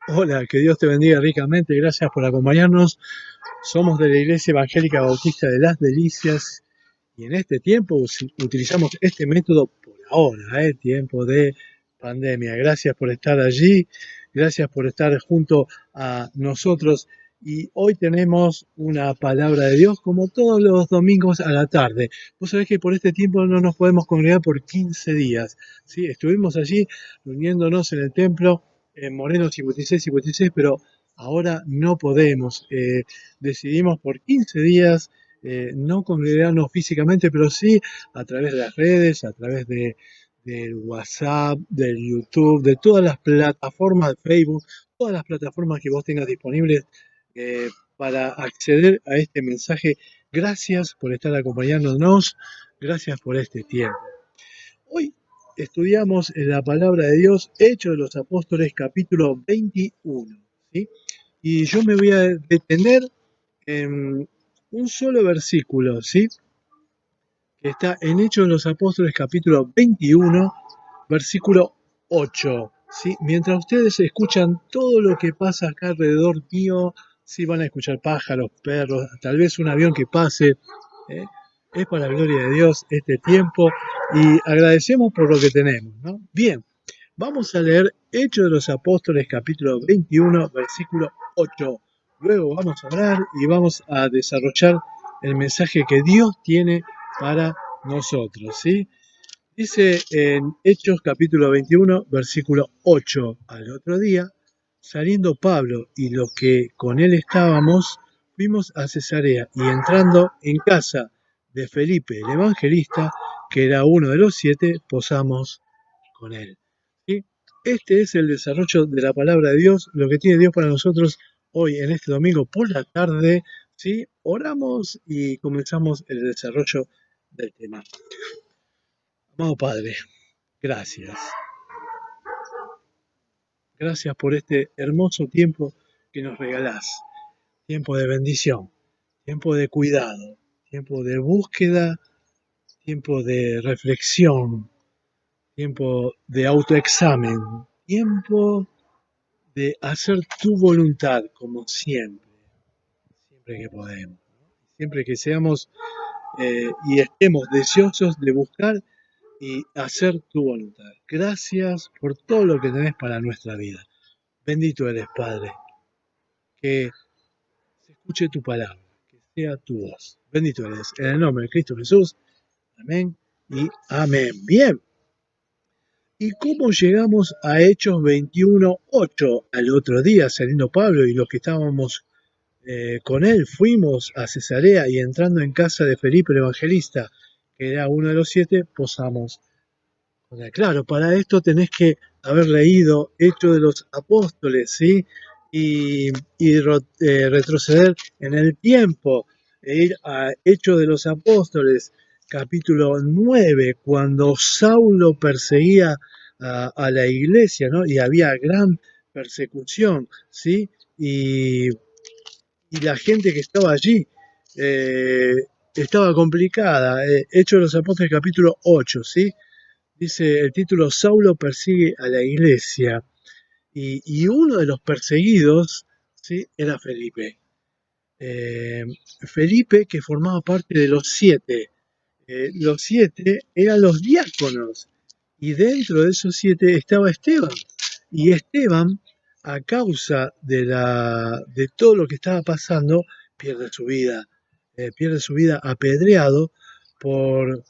Hola, que Dios te bendiga ricamente. Gracias por acompañarnos. Somos de la Iglesia Evangélica Bautista de las Delicias y en este tiempo utilizamos este método por ahora, tiempo de pandemia. Gracias por estar allí, gracias por estar junto a nosotros. Y hoy tenemos una palabra de Dios como todos los domingos a la tarde. Vos sabés que por este tiempo no nos podemos congregar por 15 días. ¿Sí? Estuvimos allí reuniéndonos en el templo en Moreno 56, pero ahora no podemos. Decidimos por 15 días no congregarnos físicamente, pero sí a través de las redes, a través del WhatsApp, del YouTube, de todas las plataformas de Facebook, todas las plataformas que vos tengas disponibles eh, para acceder a este mensaje. Gracias por estar acompañándonos, gracias por este tiempo. Hoy estudiamos en la palabra de Dios, Hechos de los Apóstoles, capítulo 21. ¿Sí? Y yo me voy a detener en un solo versículo, ¿sí? Que está en Hechos de los Apóstoles, capítulo 21, versículo 8. ¿Sí? Mientras ustedes escuchan todo lo que pasa acá alrededor mío, sí van a escuchar pájaros, perros, tal vez un avión que pase. ¿eh? Es para la gloria de Dios este tiempo y agradecemos por lo que tenemos, ¿no? Bien, vamos a leer Hechos de los Apóstoles, capítulo 21, versículo 8. Luego vamos a orar y vamos a desarrollar el mensaje que Dios tiene para nosotros, ¿sí? Dice en Hechos capítulo 21, versículo 8, al otro día, saliendo Pablo y los que con él estábamos, fuimos a Cesarea y entrando en casa de Felipe el evangelista, que era uno de los 7, posamos con él. ¿Sí? Este es el desarrollo de la palabra de Dios, lo que tiene Dios para nosotros hoy en este domingo por la tarde. ¿Sí? Oramos y comenzamos el desarrollo del tema. Amado Padre, gracias. Gracias por este hermoso tiempo que nos regalás. Tiempo de bendición, tiempo de cuidado, tiempo de búsqueda, tiempo de reflexión, tiempo de autoexamen, tiempo de hacer tu voluntad como siempre, siempre que podemos, ¿no? Siempre que seamos y estemos deseosos de buscar y hacer tu voluntad. Gracias por todo lo que tenés para nuestra vida. Bendito eres, Padre, que se escuche tu palabra, que sea tu voz. Bendito eres. En el nombre de Cristo Jesús. Amén y amén. Bien. ¿Y cómo llegamos a Hechos 21:8? Al otro día, saliendo Pablo y los que estábamos con él, fuimos a Cesarea y entrando en casa de Felipe el Evangelista, que era uno de los 7, posamos con él. Claro, para esto tenés que haber leído Hechos de los Apóstoles, ¿sí? Y retroceder en el tiempo e ir a Hechos de los Apóstoles, capítulo 9, cuando Saulo perseguía a la iglesia, ¿no? Y había gran persecución, ¿sí? Y la gente que estaba allí eh, estaba complicada. Hechos de los Apóstoles, capítulo 8, ¿sí? Dice el título, Saulo persigue a la iglesia. Y uno de los perseguidos, ¿sí? Era Felipe. Eh, Felipe, que formaba parte de los 7. Los 7 eran los diáconos. Y dentro de esos 7 estaba Esteban. Y Esteban, a causa de todo lo que estaba pasando, pierde su vida. Pierde su vida apedreado por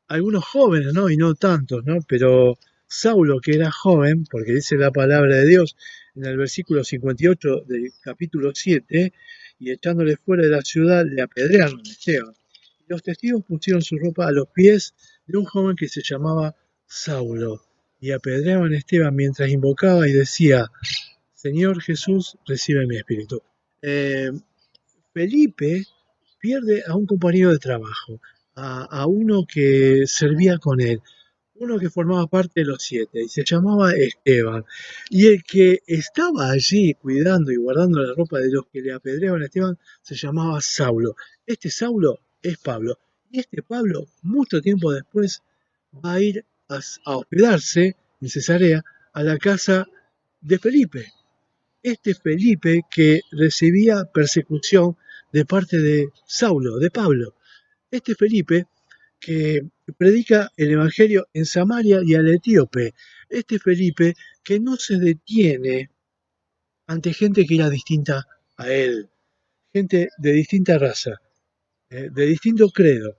algunos jóvenes, ¿no? Y no tantos, ¿no? Pero Saulo, que era joven, porque dice la palabra de Dios en el versículo 58 del capítulo 7, y echándole fuera de la ciudad, le apedrearon a Esteban. Y los testigos pusieron su ropa a los pies de un joven que se llamaba Saulo, y apedreaban a Esteban mientras invocaba y decía, Señor Jesús, recibe mi espíritu. Eh, Felipe pierde a un compañero de trabajo, a uno que servía con él, uno que formaba parte de los 7 y se llamaba Esteban. Y el que estaba allí cuidando y guardando la ropa de los que le apedreaban a Esteban se llamaba Saulo. Este Saulo es Pablo. Y este Pablo, mucho tiempo después, va a ir a hospedarse en Cesarea a la casa de Felipe. este Felipe que recibía persecución de parte de Saulo, de Pablo. Este Felipe que predica el Evangelio en Samaria y al etíope. Este Felipe que no se detiene ante gente que era distinta a él, gente de distinta raza, de distinto credo,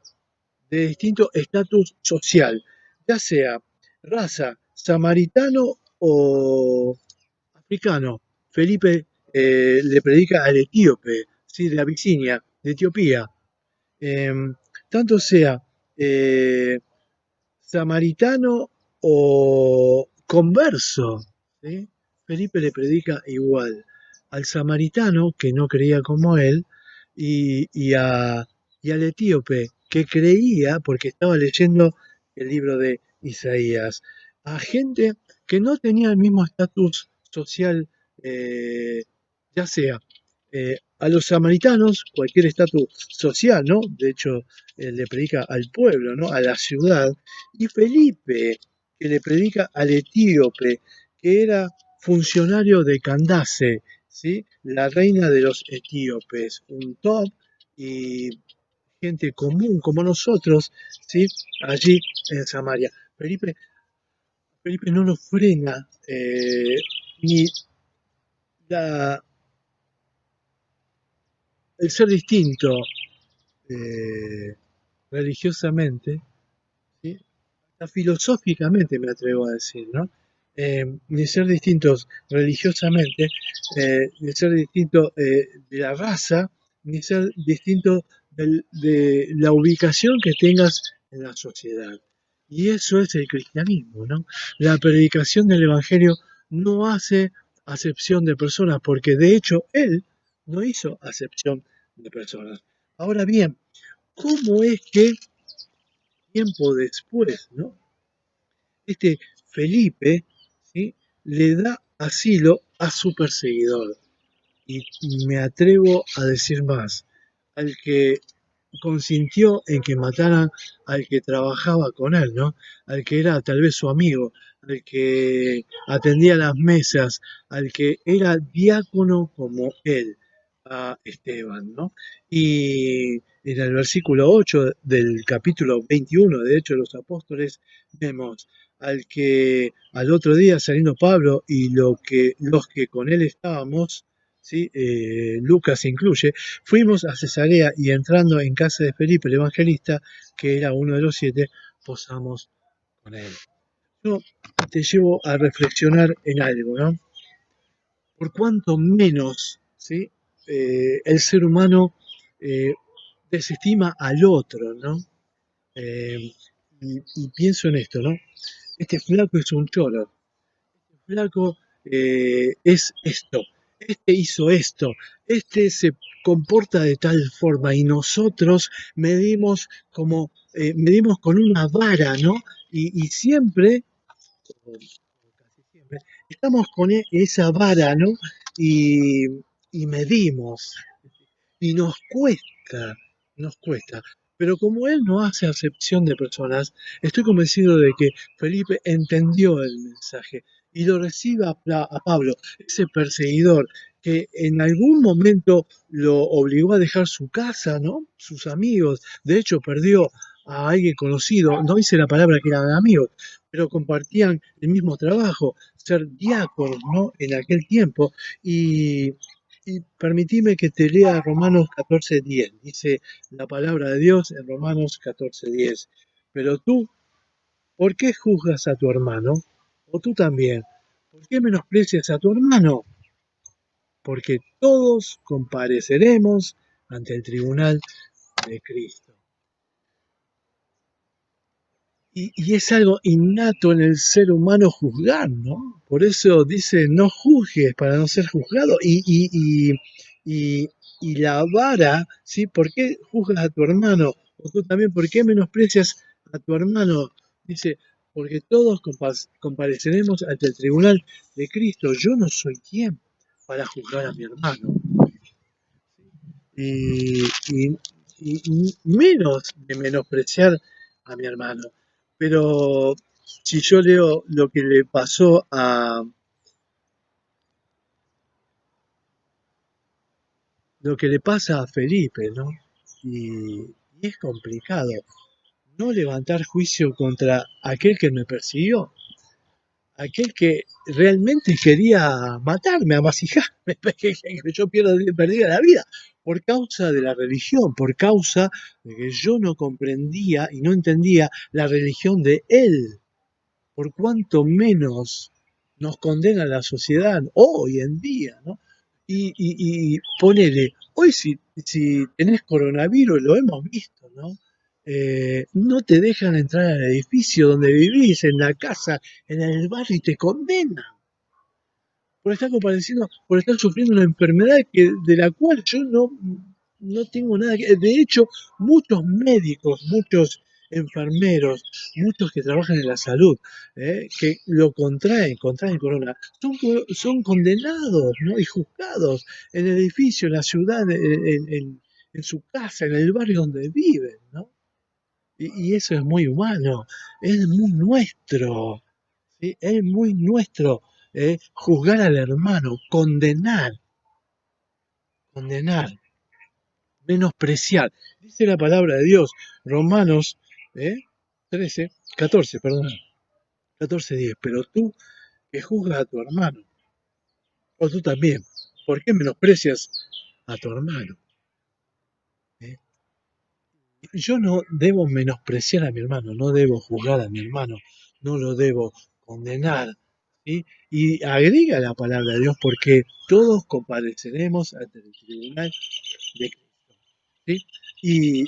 de distinto estatus social, ya sea raza, samaritano o africano. Felipe le predica al etíope, ¿sí? De Abisinia, de Etiopía. Eh, tanto sea eh, samaritano o converso, ¿sí? Felipe le predica igual al samaritano que no creía como él y al etíope que creía porque estaba leyendo el libro de Isaías, a gente que no tenía el mismo estatus social, eh, ya sea a los samaritanos, cualquier estatus social, ¿no? De hecho, le predica al pueblo, ¿no? A la ciudad, y Felipe, que le predica al etíope, que era funcionario de Candace, ¿sí? La reina de los etíopes, un top y gente común como nosotros, ¿sí? Allí en Samaria. Felipe no lo frena ni la, el ser distinto eh, religiosamente, ¿sí? Filosóficamente me atrevo a decir, ¿no? De ser distintos religiosamente, de ser distintos de la raza, ni ser distintos de la ubicación que tengas en la sociedad. Y eso es el cristianismo, ¿no? La predicación del Evangelio no hace acepción de personas, porque de hecho él no hizo acepción de personas. Ahora bien, ¿cómo es que tiempo después, ¿no? Este Felipe, ¿sí? Le da asilo a su perseguidor. Y me atrevo a decir más, al que consintió en que mataran al que trabajaba con él, ¿no? Al que era tal vez su amigo, al que atendía las mesas, al que era diácono como él, a Esteban, ¿no? Y en el versículo 8 del capítulo 21 de Hechos de los Apóstoles vemos al que al otro día saliendo Pablo y los que con él estábamos, ¿sí? Lucas incluye, fuimos a Cesarea y entrando en casa de Felipe el evangelista, que era uno de los 7, posamos con él. Yo te llevo a reflexionar en algo, ¿no? Por cuánto menos, ¿sí? El ser humano eh, desestima al otro, ¿no? Eh, y pienso en esto, ¿no? Este flaco es un cholo, flaco es esto, este hizo esto, este se comporta de tal forma y nosotros medimos como medimos con una vara, ¿no? Y siempre, o casi siempre, estamos con esa vara, ¿no? Y, y medimos y nos cuesta. Pero como él no hace acepción de personas, estoy convencido de que Felipe entendió el mensaje y lo recibe a Pablo, ese perseguidor que en algún momento lo obligó a dejar su casa, ¿no? Sus amigos. De hecho, perdió a alguien conocido, no hice la palabra que eran amigos, pero compartían el mismo trabajo, ser diáconos, ¿no? En aquel tiempo. Y permitime que te lea Romanos 14:10. Dice la palabra de Dios en Romanos 14:10. Pero tú, ¿por qué juzgas a tu hermano? O tú también, ¿por qué menosprecias a tu hermano? Porque todos compareceremos ante el tribunal de Cristo. Y es algo innato en el ser humano juzgar, ¿no? Por eso dice, no juzgues para no ser juzgado. Y, y la vara, ¿sí? ¿Por qué juzgas a tu hermano? O tú también, ¿por qué menosprecias a tu hermano? Dice, porque todos compareceremos ante el tribunal de Cristo. Yo no soy quien para juzgar a mi hermano. Y, y- y menos de menospreciar a mi hermano. Pero si yo leo lo que le pasó lo que le pasa a Felipe, ¿no? Y es complicado no levantar juicio contra aquel que me persiguió, aquel que realmente quería matarme, amasijarme, que yo perdía la vida por causa de la religión, por causa de que yo no comprendía y no entendía la religión de él, por cuanto menos nos condena la sociedad hoy en día, ¿no? Y ponele, hoy si tenés coronavirus, lo hemos visto, ¿no? No te dejan entrar al edificio donde vivís, en la casa, en el barrio y te condenan por estar compadeciendo, por estar sufriendo una enfermedad de la cual yo no tengo nada que... De hecho, muchos médicos, muchos enfermeros, muchos que trabajan en la salud, que lo contraen corona, son condenados, ¿no? Y juzgados en el edificio, en la ciudad, en su casa, en el barrio donde viven, ¿no? Y eso es muy humano, es muy nuestro. ¿Sí? Es muy nuestro juzgar al hermano, condenar, menospreciar. Dice la palabra de Dios, Romanos eh, 13, 14, perdón, 14:10. Pero tú que juzgas a tu hermano, o tú también, ¿por qué menosprecias a tu hermano? ¿Eh? Yo no debo menospreciar a mi hermano, no debo juzgar a mi hermano, no lo debo condenar. ¿Sí? Y agrega la palabra de Dios porque todos compareceremos ante el tribunal de Cristo. ¿Sí? Y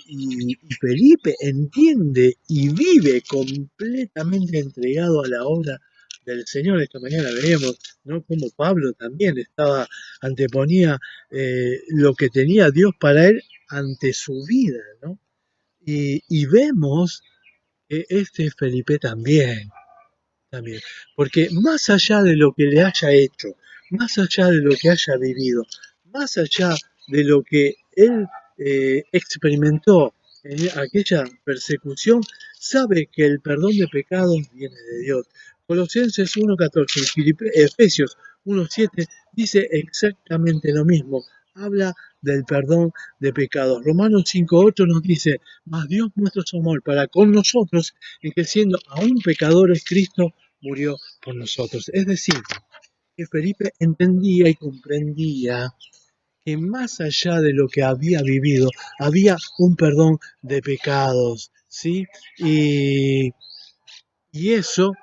Felipe entiende y vive completamente entregado a la obra del Señor. Esta mañana veíamos, ¿no? Como Pablo también anteponía lo que tenía Dios para él ante su vida, ¿no? Y vemos que este Felipe también, porque más allá de lo que le haya hecho, más allá de lo que haya vivido, más allá de lo que él experimentó en aquella persecución, sabe que el perdón de pecados viene de Dios. Colosenses 1:14 y Efesios 1:7 dice exactamente lo mismo, habla del perdón de pecados. Romanos 5:8 nos dice, mas Dios muestra su amor para con nosotros, en que siendo aún pecadores, Cristo murió por nosotros. Es decir, que Felipe entendía y comprendía que más allá de lo que había vivido, había un perdón de pecados, ¿sí? Y eso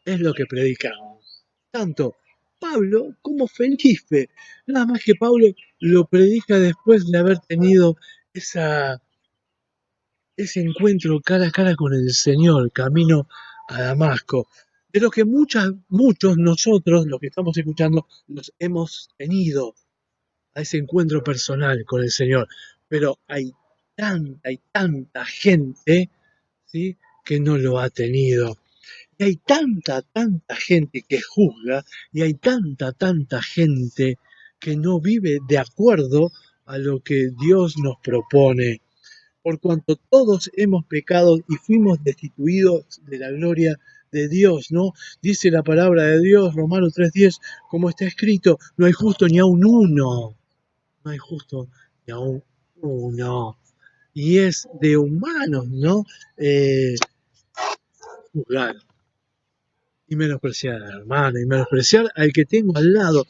es lo que predicamos. Tanto Pablo como Felipe. Nada más que Pablo lo predica después de haber tenido esa, ese encuentro cara a cara con el Señor, camino a Damasco, de lo que muchos nosotros, los que estamos escuchando, nos hemos tenido a ese encuentro personal con el Señor. Pero hay tanta gente, ¿sí? Que no lo ha tenido. Y hay tanta gente que juzga, y hay tanta gente que no vive de acuerdo a lo que Dios nos propone por cuanto todos hemos pecado y fuimos destituidos de la gloria de Dios, ¿no? Dice la palabra de Dios, Romanos 3:10, como está escrito, no hay justo ni aun uno, no hay justo ni aun uno. Y es de humanos, ¿no? Juzgar y menospreciar al hermano y menospreciar al que tengo al lado.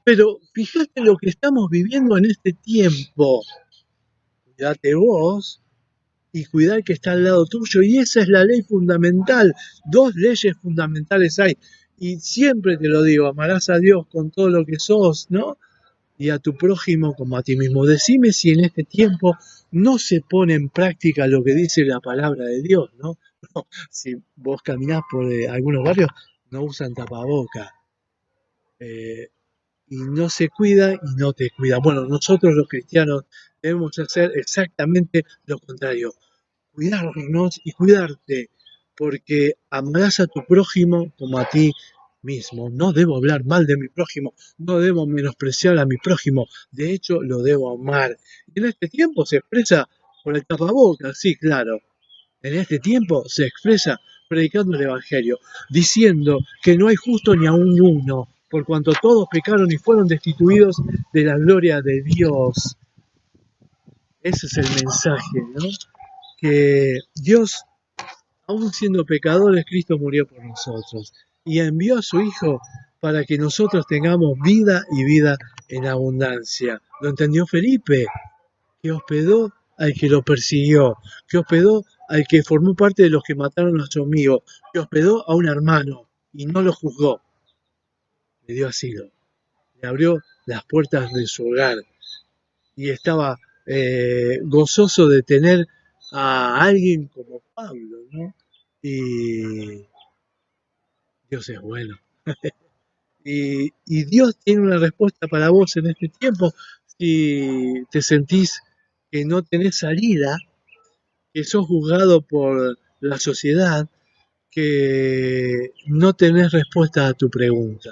Pero fíjate lo que estamos viviendo en este tiempo. Cuídate vos, y cuidar que está al lado tuyo. Y esa es la ley fundamental. Dos leyes fundamentales hay. Y siempre te lo digo, amarás a Dios con todo lo que sos, ¿no? Y a tu prójimo como a ti mismo. Decime si en este tiempo no se pone en práctica lo que dice la palabra de Dios, ¿no? No, si vos caminás por algunos barrios, no usan tapaboca. Eh, y no se cuida y no te cuida. Bueno, nosotros los cristianos debemos hacer exactamente lo contrario, cuidarnos y cuidarte, porque amarás a tu prójimo como a ti mismo. No debo hablar mal de mi prójimo, no debo menospreciar a mi prójimo, de hecho lo debo amar. Y en este tiempo se expresa por el tapabocas, sí, claro. En este tiempo se expresa predicando el Evangelio, diciendo que no hay justo ni aun uno, por cuanto todos pecaron y fueron destituidos de la gloria de Dios. Ese es el mensaje, ¿no? Que Dios, aún siendo pecadores, Cristo murió por nosotros y envió a su Hijo para que nosotros tengamos vida y vida en abundancia. ¿Lo entendió Felipe? Que hospedó al que lo persiguió, que hospedó al que formó parte de los que mataron a nuestro amigo, que hospedó a un hermano y no lo juzgó, le dio asilo, le abrió las puertas de su hogar y estaba gozoso de tener a alguien como Pablo, ¿no? Y Dios es bueno. Y Dios tiene una respuesta para vos en este tiempo. Si te sentís que no tenés salida, que sos juzgado por la sociedad, que no tenés respuesta a tu pregunta.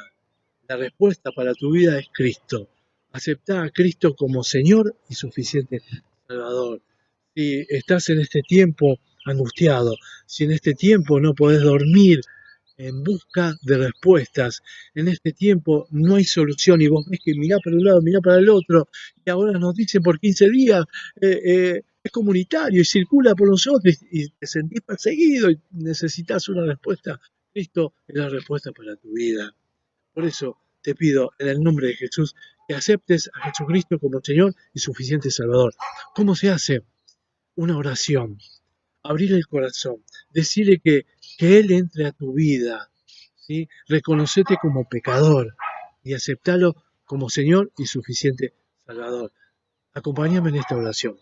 La respuesta para tu vida es Cristo. Aceptá a Cristo como Señor y suficiente Salvador. Si estás en este tiempo angustiado, si en este tiempo no podés dormir en busca de respuestas, en este tiempo no hay solución y vos ves que mirá para un lado, mirá para el otro, y ahora nos dicen por 15 días, es comunitario y circula por nosotros y te sentís perseguido y necesitas una respuesta. Cristo es la respuesta para tu vida. Por eso te pido en el nombre de Jesús que aceptes a Jesucristo como Señor y suficiente Salvador. ¿Cómo se hace? Una oración. Abrir el corazón. Decirle que Él entre a tu vida. ¿Sí? Reconocete como pecador y aceptalo como Señor y suficiente Salvador. Acompáñame en esta oración.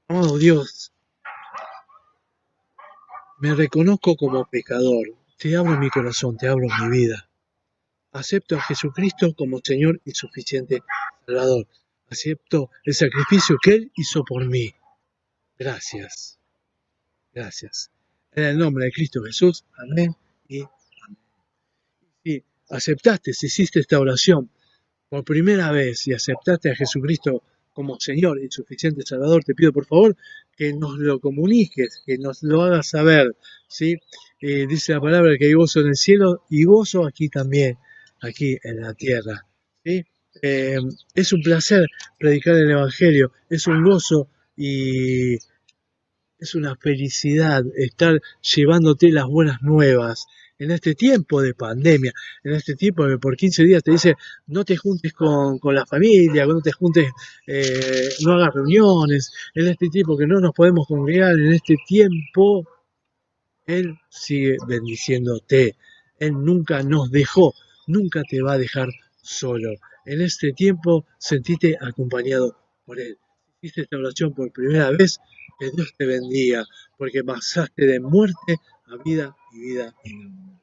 Amado Dios, me reconozco como pecador. Te abro mi corazón, te abro mi vida. Acepto a Jesucristo como Señor y suficiente Salvador. Acepto el sacrificio que Él hizo por mí. Gracias. Gracias. En el nombre de Cristo Jesús. Amén y amén. Si aceptaste, si hiciste esta oración por primera vez y aceptaste a Jesucristo como Señor y suficiente Salvador, te pido por favor que nos lo comuniques, que nos lo hagas saber. ¿Sí? Dice la palabra que hay gozo en el cielo y gozo aquí también, aquí en la tierra. ¿Sí? Es un placer predicar el Evangelio, es un gozo y es una felicidad estar llevándote las buenas nuevas en este tiempo de pandemia, en este tiempo que por 15 días te dice no te juntes con la familia, no te juntes, no hagas reuniones, en este tiempo que no nos podemos congregar, en este tiempo Él sigue bendiciéndote, Él nunca nos dejó, nunca te va a dejar solo. En este tiempo sentite acompañado por Él. Hiciste esta oración por primera vez, que Dios te bendiga, porque pasaste de muerte a vida y vida en abundancia.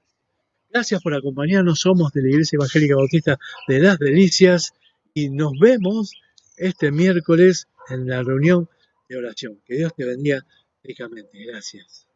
Gracias por acompañarnos, somos de la Iglesia Evangélica Bautista de Las Delicias y nos vemos este miércoles en la reunión de oración. Que Dios te bendiga ricamente. Gracias.